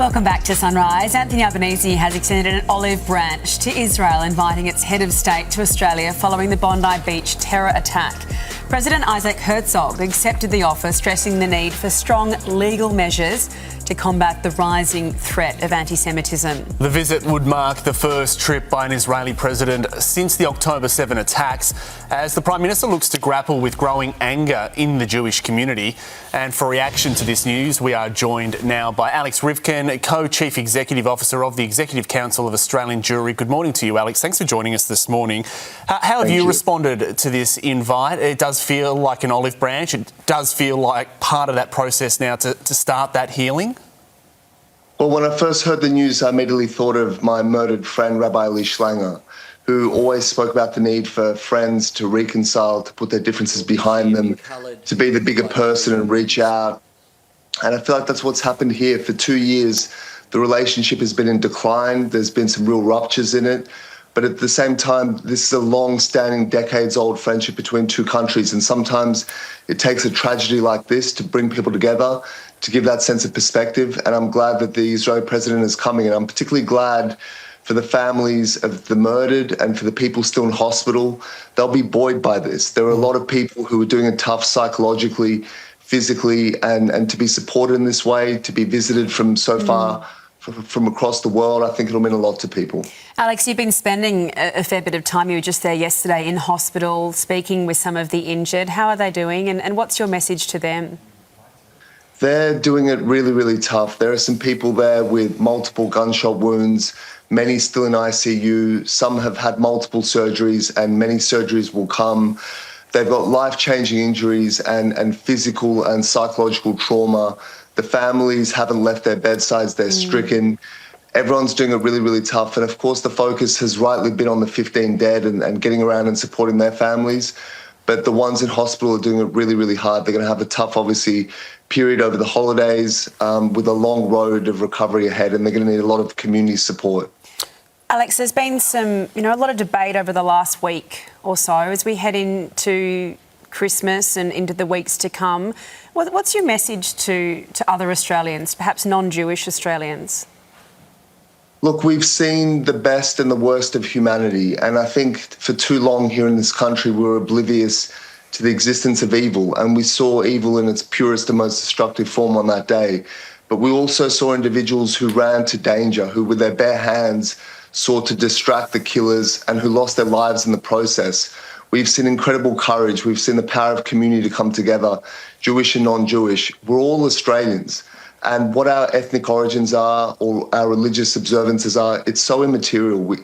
Welcome back to Sunrise. Anthony Albanese has extended an olive branch to Israel, inviting its head of state to Australia following the Bondi Beach terror attack. President Isaac Herzog accepted the offer, stressing the need for strong legal measures to combat the rising threat of anti-Semitism. The visit would mark the first trip by an Israeli president since the October 7 attacks, as the Prime Minister looks to grapple with growing anger in the Jewish community. And for reaction to this news, we are joined now by Alex Rivkin, Co-Chief Executive Officer of the Executive Council of Australian Jewry. Good morning to you, Alex. Thanks for joining us this morning. How have you responded to this invite? It does feel like an olive branch. It does feel like part of that process now to start that healing. Well, when I first heard the news, I immediately thought of my murdered friend, Rabbi Lee Schlanger, who always spoke about the need for friends to reconcile, to put their differences behind them, to be the bigger person and reach out. And I feel like that's what's happened here. For 2 years, the relationship has been in decline. There's been some real ruptures in it. But at the same time, this is a long-standing, decades-old friendship between two countries. And sometimes it takes a tragedy like this to bring people together, to give that sense of perspective. And I'm glad that the Israeli president is coming. And I'm particularly glad for the families of the murdered and for the people still in hospital. They'll be buoyed by this. There are a lot of people who are doing it tough psychologically, physically, and to be supported in this way, to be visited from so far from across the world, I think it'll mean a lot to people. Alex, you've been spending a fair bit of time, you were just there yesterday in hospital, speaking with some of the injured. How are they doing and what's your message to them? They're doing it really, really tough. There are some people there with multiple gunshot wounds, many still in ICU. Some have had multiple surgeries and many surgeries will come. They've got life-changing injuries and physical and psychological trauma. The families haven't left their bedsides. They're stricken. Everyone's doing it really, really tough. And of course, the focus has rightly been on the 15 dead and getting around and supporting their families. But the ones in hospital are doing it really, really hard. They're going to have a tough, obviously, period over the holidays with a long road of recovery ahead, and they're going to need a lot of community support. Alex, there's been a lot of debate over the last week or so as we head into Christmas and into the weeks to come. What's your message to other Australians, perhaps non-Jewish Australians? Look, we've seen the best and the worst of humanity, and I think for too long here in this country we were oblivious to the existence of evil, and we saw evil in its purest and most destructive form on that day. But we also saw individuals who ran to danger, who with their bare hands sought to distract the killers and who lost their lives in the process. We've seen incredible courage. We've seen the power of community to come together, Jewish and non-Jewish. We're all Australians. And what our ethnic origins are or our religious observances are, it's so immaterial.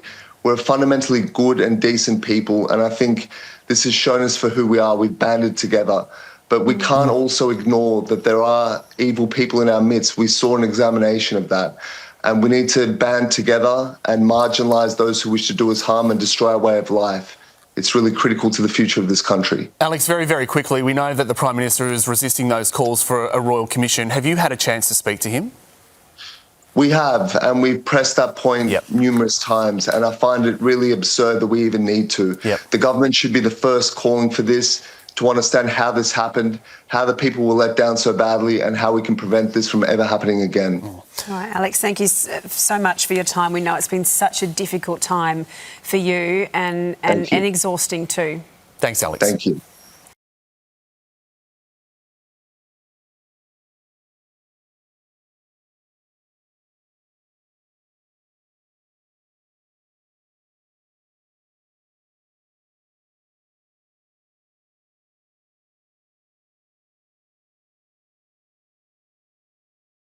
We're fundamentally good and decent people. And I think this has shown us for who we are. We've banded together. But we can't also ignore that there are evil people in our midst. We saw an examination of that. And we need to band together and marginalise those who wish to do us harm and destroy our way of life. It's really critical to the future of this country. Alex, very, very quickly, we know that the Prime Minister is resisting those calls for a royal commission. Have you had a chance to speak to him? We have, and we've pressed that point numerous times, and I find it really absurd that we even need to. The government should be the first calling for this, to understand how this happened, how the people were let down so badly, and how we can prevent this from ever happening again. All right, Alex, thank you so much for your time. We know it's been such a difficult time for you and exhausting too. Thanks, Alex. Thank you.